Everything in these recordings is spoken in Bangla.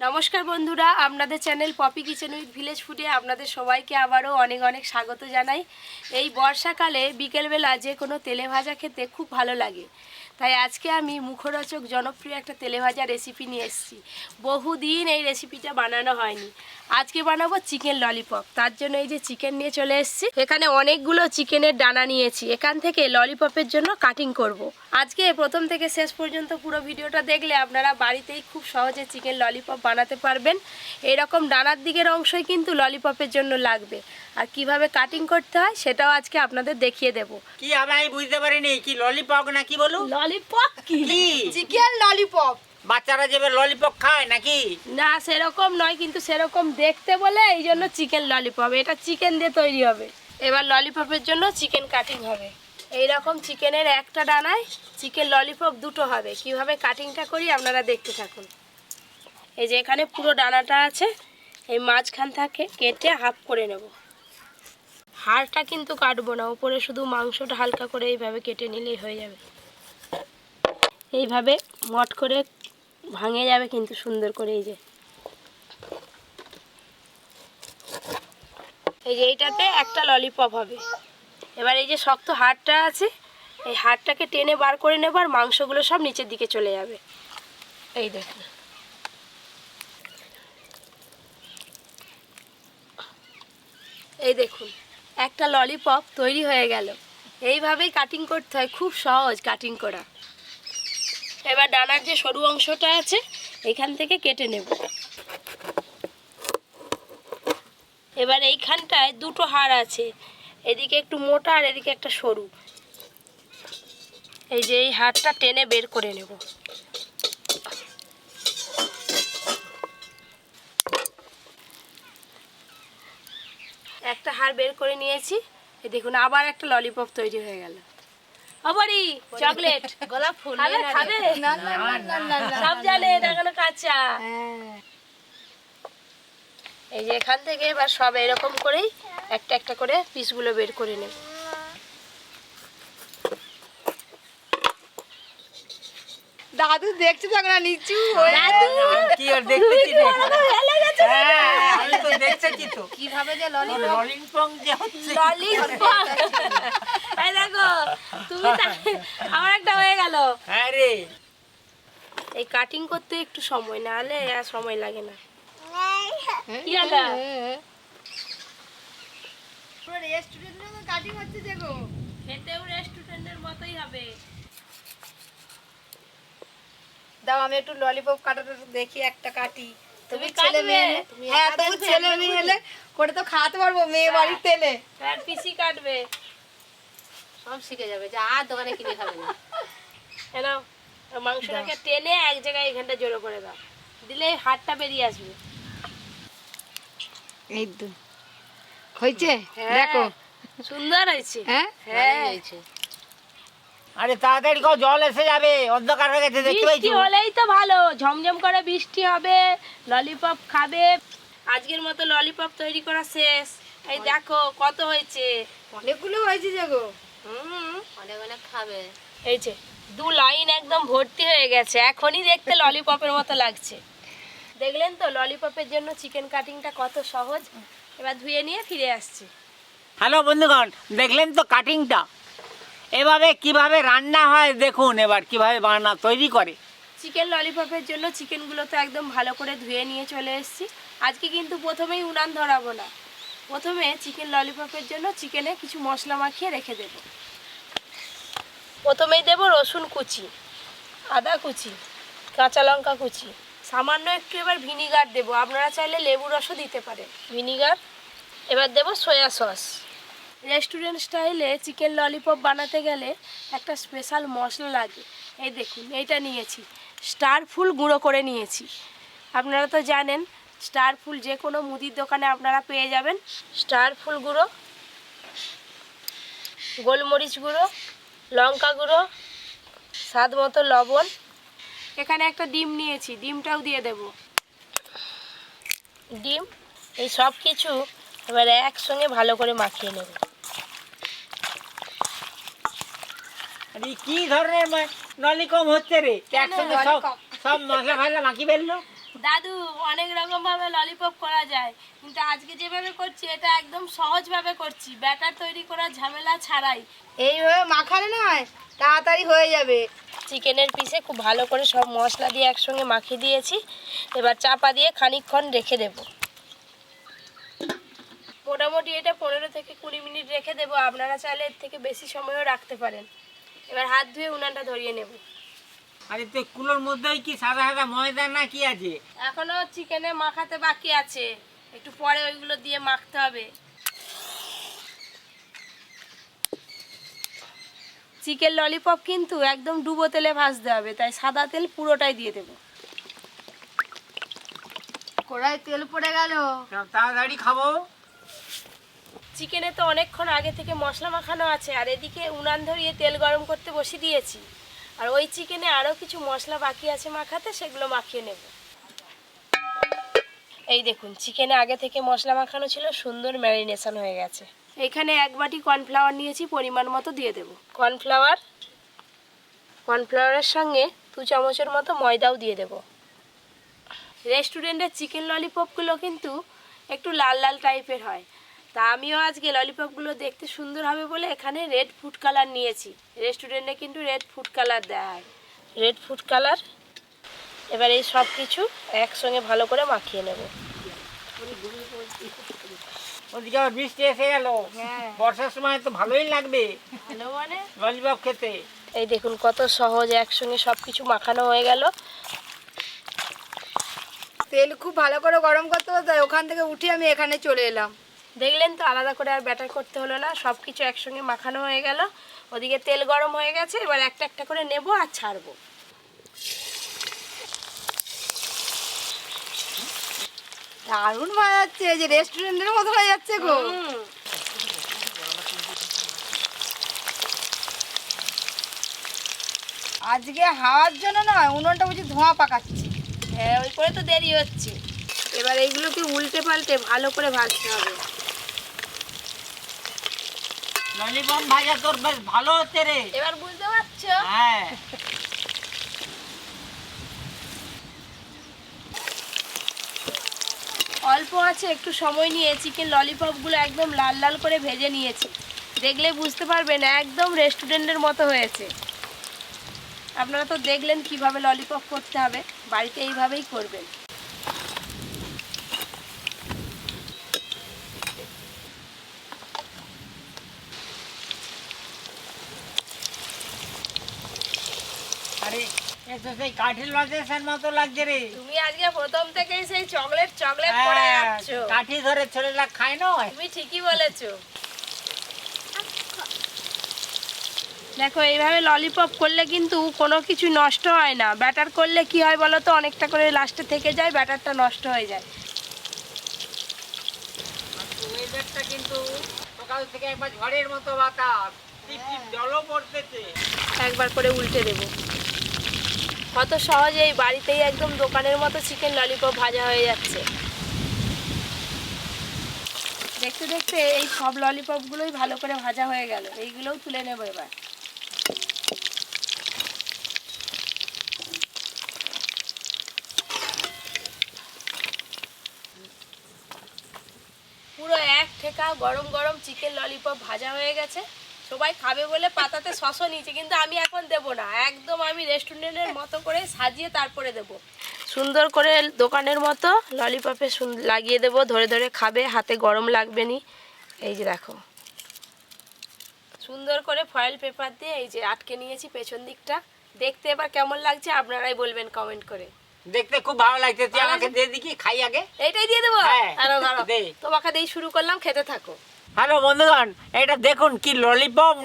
নমস্কার বন্ধুরা, আপনাদের channel Poppy Kitchen with village ফুডে আপনাদের সবাইকে আবারও অনেক অনেক স্বাগত জানাই। এই বর্ষাকালে বিকেলবেলা যে কোনো তেলে ভাজা খেতে খুব ভালো লাগে, তাই আজকে আমি মুখরোচক জনপ্রিয় একটা তেলে ভাজা রেসিপি নিয়ে এসেছি। বহুদিন এই রেসিপিটা বানানো হয়নি। আজকে বানাবো চিকেন ললিপপ। তার জন্য এই যে চিকেন নিয়ে চলে এসেছি। এখানে অনেকগুলো চিকেনের ডানা নিয়েছি, এখান থেকে ললিপপের জন্য কাটিং করব। আজকে প্রথম থেকে শেষ পর্যন্ত পুরো ভিডিওটা দেখলে আপনারা বাড়িতেই খুব সহজে চিকেন ললিপপ বানাতে পারবেন। এরকম ডানার দিকের অংশই কিন্তু ললিপপের জন্য লাগবে, আর কিভাবে কাটিং করতে হয় সেটাও আজকে আপনাদের দেখিয়ে দেব। কি আমি বুঝতে পারিনি, কি ললিপপ না কি বলু? ললিপপ কি? Chicken lollipop. বাচ্চারা যাবে ললিপপ খায় নাকি? না, সেরকম নয়, কিন্তু সেরকম দেখতে বলে এই জন্য চিকেন ললিপপ। এটা চিকেন দিয়ে তৈরি হবে। এবার ললিপপের জন্য চিকেন কাটিং হবে। এই রকম চিকেনের একটা ডানায় চিকেন ললিপপ দুটো হবে। কিভাবে কাটিংটা করি আপনারা দেখতে থাকুন। এই যে এখানে পুরো ডানাটা আছে, এই মাঝখান থেকে কেটে হাফ করে নেব। হাড়টা কিন্তু কাটবো না, উপরে শুধু মাংসটা হালকা করে এইভাবে কেটে নিলেই হয়ে যাবে। এইভাবে মট করে ভাঙে যাবে কিন্তু সুন্দর করে। এই যে এইটাতে একটা ললিপপ হবে। এবার এই যে শক্ত হাড়টা আছে, এই হাড়টাকে টেনে বার করে নেব, আর মাংসগুলো সব নিচের দিকে চলে যাবে। এই দেখুন, এই দেখুন একটা ললিপপ তৈরি হয়ে গেল। এইভাবেই কাটিং করতে হয়, খুব সহজ কাটিং করা। এবার ডানার যে সরু অংশটা আছে এখান থেকে কেটে নেব। এবার এইখানটায় দুটো হাড় আছে, এদিকে একটু মোটা আর এদিকে একটা সরু। এই যে এই হাড়টা টেনে বের করে নেব। একটা হাড় বের করে নিয়েছি। এই দেখুন, আবার একটা ললিপপ তৈরি হয়ে গেল। আবারই চকলেট গোলাপ ফুল খাবে? না না না না না, সব জানে, এখনো কাঁচা। এই যে এখান থেকে এবার সব এরকম করেই একটা একটা করে পিসগুলো বের করে নেব। দাদু দেখছো তো না নিচু দাদু কি আর দেখতেছি রে? হেলে গেছে। হ্যাঁ, আমি তো দেখতেছি তো কিভাবে যে ললিপপ। ললিপপ যে হচ্ছে। ললিপপ। এই দেখো, তুমি আমার একটা হয়ে গেল। হ্যাঁ রে, এই কাটিং করতে একটু সময়, না হলে আর সময় লাগে না। কি হলো? পুরো রেস্টুরেন্টের মতো কাটিং হচ্ছে যে গো। খেতেও রেস্টুরেন্টের মতোই হবে। দাও আমি একটু ললিপপ কাটাটা দেখি, একটা কাটি। তুমি ছেলে কাটবে? মেয়ে হ্যাঁ, তুমি ছেলে মেয়ে হলে করে তো খাওয়াতে পারবো মেয়ে বাড়ির তেলে। আর পিসি কাটবে, সব শিখে যাবে, যা আর দোকানে কিনে খাবে না। এনাও মাংসটাকে টেনে এক জায়গায় এখানটা জড়ো করে দাও, দিলে হাড়টা বেরিয়ে আসবে। এই তো হয়েছে, হ্যাঁ, দেখো সুন্দর হয়েছে। হ্যাঁ হ্যাঁ, আরে তাড়াতাড়ি কও, জল এসে যাবে, অন্ধকার হয়ে গেছে, দেখতে বৃষ্টি পাইছো? হলেই তো ভালো, ঝমঝম করে বৃষ্টি হবে, ললিপপ খাবে। আজকের মতো ললিপপ তৈরি করা শেষ। এই দেখো কত হয়েছে। অনেকগুলো হয়েছে যে গো। অনেক অনেক খাবে। এই যে দু লাইন একদম ভর্তি হয়ে গেছে, এখনই দেখতে ললিপপের মতো লাগছে। দেখলেন তো ললিপপের জন্য চিকেন কাটিংটা কত সহজ। এবার ধুয়ে নিয়ে ফিরে আসছি। হ্যালো বন্ধুগণ, দেখলেন তো কাটিংটা? এভাবে কিভাবে রান্না হয় দেখুন, এবার কিভাবে বানা তৈরি করে। চিকেন ললিপপের জন্য চিকেনগুলো তো একদম ভালো করে ধুয়ে নিয়ে চলে এসেছি। আজকে কিন্তু প্রথমেই উনান ধরাবো না, প্রথমে চিকেন ললিপপের জন্য চিকেনে কিছু মশলা মাখিয়ে রেখে দেব। প্রথমেই দেব রসুন কুচি, আদা কুচি, কাঁচা লঙ্কা কুচি, সামান্য একটু এবার ভিনিগার দেব। আপনারা চাইলে লেবু রসও দিতে পারেন, ভিনিগার। এবার দেব সয়া সস। রেস্টুরেন্ট স্টাইলে চিকেন ললিপপ বানাতে গেলে একটা স্পেশাল মশলা লাগে। এই দেখুন, এইটা নিয়েছি, স্টার ফুল গুঁড়ো করে নিয়েছি। আপনারা তো জানেন স্টার ফুল যে কোনো মুদির দোকানে আপনারা পেয়ে যাবেন। স্টার ফুল গুঁড়ো, গোলমরিচ গুঁড়ো, লঙ্কা গুঁড়ো, স্বাদ মতো লবণ। এখানে একটা ডিম নিয়েছি, ডিমটাও দিয়ে দেব। ডিম, এই সব কিছু এবার একসঙ্গে ভালো করে মাখিয়ে নেব। আরে কি ধরনের নলিকম হচ্ছে রে? একসঙ্গে সব সব মশলা ফাশলা মাখি ফেললো। দাদু, অনেক রকম ভাবে ললিপপ করা যায়, কিন্তু আজকে যেভাবে করছি এটা একদম সহজভাবে করছি, ব্যাটার তৈরি করার ঝামেলা ছাড়াই। এইভাবে মাখালে নয় তাড়াতাড়ি হয়ে যাবে। চিকেনের পিসে খুব ভালো করে সব মশলা দিয়ে একসঙ্গে মাখিয়ে দিয়েছি। এবার চাপা দিয়ে খানিকক্ষণ রেখে দেব। মোটামুটি এটা 15 থেকে 20 মিনিট রেখে দেবো। আপনারা চাইলে এর থেকে বেশি সময়ও রাখতে পারেন। এবার হাত ধুয়ে উনানটা ধরিয়ে নেব। আরে তো কুলোর মধ্যেই কি সাদা সাদা ময়দা না কি আছে? এখনো চিকেনে মাখাতে বাকি আছে, একটু পরে ওইগুলো দিয়ে মাখতে হবে। চিকেন ললিপপ কিন্তু একদম ডুবো তেলে ভাজতে হবে, তাই সাদা তেল পুরোটাই দিয়ে দেবো। কড়াই তেল পড়ে গেল। তাড়াতাড়ি খাবো। চিকেনে তো অনেকক্ষণ আগে থেকে মশলা মাখানো আছে, আর এদিকে উনান ধরিয়ে তেল গরম করতে বসিয়ে দিয়েছি। আর ওই চিকেনে আরও কিছু মশলা বাকি আছে মাখাতে, সেগুলো মাখিয়ে নেব। এই দেখুন, চিকেনে আগে থেকে মশলা মাখানো ছিল, সুন্দর ম্যারিনেশন হয়ে গেছে। এখানে 1 বাটি কর্নফ্লাওয়ার নিয়েছি, পরিমাণ মতো দিয়ে দেব। কর্নফ্লাওয়ারের সঙ্গে 2 চামচের মতো ময়দাও দিয়ে দেব। রেস্টুরেন্টের চিকেন ললিপপগুলো কিন্তু একটু লাল লাল টাইপের হয়, তা আমিও আজকে ললিপপগুলো দেখতে সুন্দর হবে বলে এখানে রেড ফুড কালার নিয়েছি। রেস্টুরেন্টে কিন্তু রেড ফুড কালার দেওয়া হয়, রেড ফুড কালার। এবার এই সব কিছু একসঙ্গে ভালো করে মাখিয়ে নেব। ওদিকে আবার বৃষ্টি এসে গেল। হ্যাঁ, বর্ষার সময় তো ভালোই লাগবে ভালো মানে। ললিপপ খেতে। এই দেখুন কত সহজ, একসঙ্গে সব কিছু মাখানো হয়ে গেল। তেল খুব ভালো করে গরম করতে হবে, তাই ওখান থেকে উঠে আমি এখানে চলে এলাম। দেখলেন তো, আলাদা করে আর ব্যাটার করতে হলো না, সব কিছু একসঙ্গে মাখানো হয়ে গেল। ওদিকে তেল গরম হয়ে গেছে, এবার একটা একটা করে নেব আর ছাড়বো। দারুণ ভালো যাচ্ছে, যে রেস্টুরেন্টের মতো হয়ে যাচ্ছে গো। হুম। আজকে হাওয়ার জন্য নয়, উনুনটা বুঝি ধোঁয়া পাকাচ্ছি। হ্যাঁ, ওই করে তো দেরি হচ্ছে। এবার এইগুলোকে উল্টে পাল্টে ভালো করে ভাজতে হবে। ললিপপ ভাজা তোর বেশ ভালো হচ্ছে রে। এবার বুঝতে পারছো? হ্যাঁ। অল্প আছে, একটু সময় নিয়ে চিকেন ললিপপগুলো একদম লাল লাল করে ভেজে নিয়েছি। দেখলে বুঝতে পারবেন একদম রেস্টুরেন্টের মতো হয়েছে। আপনারা তো দেখলেন কিভাবে ললিপপ করতে হবে, বাড়িতে এইভাবেই করবেন। আরে এ তো সেই কাঠের লজেসের মতো লাগছে রে। তুমি আজকে প্রথম থেকেই সেই চকলেট চকলেট করে হ্যাঁ, যাচ্ছ। কাঠি ধরে ছেলেরা খায় নয়। তুমি ঠিকই বলেছো। দেখো, এইভাবে ললিপপ করলে কিন্তু কোনো কিছু নষ্ট হয় না। ব্যাটার করলে কি হয় বলো তো, অনেকটা করে লাস্টে থেকে যায়, ব্যাটারটা নষ্ট হয়ে যায়। ওয়েদারটা কিন্তু সকাল থেকে একবার ঝড়ের মতো বাতাস, টিপ টিপ জলও পড়তেছে। একবার করে উল্টে দেব। কত সহজে এই বাড়িতেই একদম দোকানের মতো চিকেন ললিপপ ভাজা হয়ে যাচ্ছে। দেখতে দেখতে এই সব ললিপপগুলোই ভালো করে ভাজা হয়ে গেল। এইগুলোও তুলে নেব এবার। পুরো এক ঠেকা গরম গরম চিকেন ললিপপ ভাজা হয়ে গেছে। সবাই খাবে বলে পাতাতে সসও নিয়েছে, কিন্তু আমি এখন দেব না। একদম আমি রেস্টুরেন্টের মতো করে সাজিয়ে তারপরে দেব। সুন্দর করে দোকানের মতো ললিপপে লাগিয়ে দেব, ধরে ধরে খাবে, হাতে গরম লাগবে নি। এই যে দেখো, সুন্দর করে ফয়েল পেপার দিয়ে এই যে আটকে নিয়েছি পেছন দিকটা। দেখতে এবার কেমন লাগছে আপনারাই বলবেন কমেন্ট করে। দেখতে খুব ভালো লাগছে। তুই আমাকে দে দেখি, খাই আগে। এইটাই দিয়ে দেবো। হ্যাঁ, দে। তোমাকে দিয়ে শুরু করলাম, খেতে থাকো। হ্যালো বন্ধুগণ, এটা দেখুন কি ললিপপ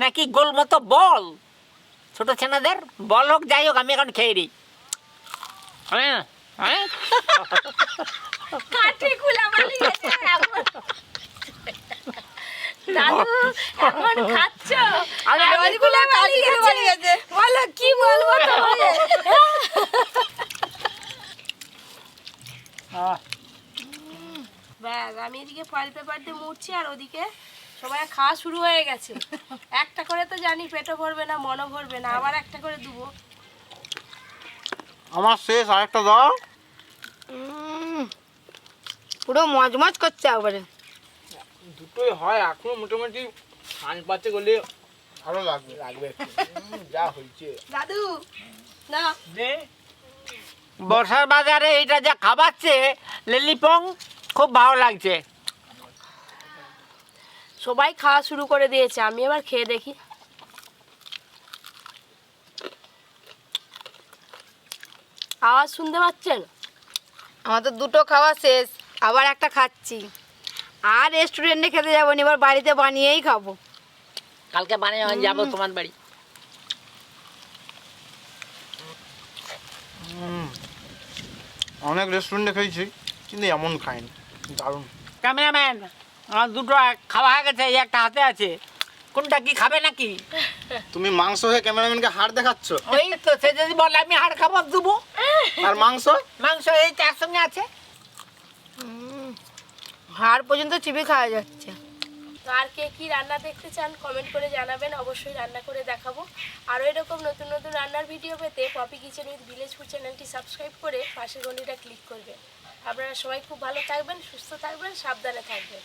নাকি গোল মতো বল। ছোট ছেনাদের বল হোক যাই হোক, আমি এখন খেয়ে নিই। হ্যাঁ হ্যাঁ। কাঠি খুলে পালিয়েছে এখন। দাদু এখন খাচ্ছ? আরে কাঠি খুলে পালিয়েছে। বলো কি বলবো তোমাকে। ব্যাস, আমি এদিকে ফয়েল পেপার দিয়ে মুড়ছি, আর ওদিকে সবাই খাওয়া শুরু হয়ে গেছে। একটা করে তো জানি পেটও ভরবে না, মনও ভরবে না, আবার একটা করে দেবো। আমার শেষ, আরেকটা দাও। পুরো মজমজ করছে একবারে। দুটোই হয় এখনো মোটামুটি খান পাচ্ছে গেলে ভালো লাগবে লাগবে একটু। যা হয়েছে দাদু না বর্ষার বাজারে এইটা যা খাবাচ্ছে লিলিপং খুব ভালো লাগছে। সবাই খাওয়া শুরু করে দিয়েছে, আমি এবার খেয়ে দেখি। আওয়াজ শুনতে পাচ্ছেন? আমার তো দুটো খাওয়া শেষ, আবার একটা খাচ্ছি। আর রেস্টুরেন্টে খেতে যাবো না, এবার বাড়িতে বানিয়েই খাবো। কালকে বানিয়ে যাবো তোমার বাড়ি। অনেক রেস্টুরেন্টে খেয়েছি কিন্তু এমন খাইনি, দারুণ। ক্যামেরাম্যান আমার দুটো খাওয়া হয়ে গেছে, এই একটা হাতে আছে, কোনটা কি খাবে নাকি? তুমি মাংস হয়ে ক্যামেরাম্যানকে হাড় দেখাচ্ছ, ওই তো সে যদি বলে আমি হাড় খাবো দেবো। আর মাংস মাংস এই তার সঙ্গে আছে। হাড় পর্যন্ত চিবি খাওয়া যাচ্ছে। তো আর কে কি রান্না দেখতে চান কমেন্ট করে জানাবেন, অবশ্যই রান্না করে দেখাবো। আরও এরকম নতুন নতুন রান্নার ভিডিও পেতে Popy Kitchen with Village Food চ্যানেলটি সাবস্ক্রাইব করে পাশের ঘন্টিটা ক্লিক করবেন। আপনারা সবাই খুব ভালো থাকবেন, সুস্থ থাকবেন, সাবধানে থাকবেন।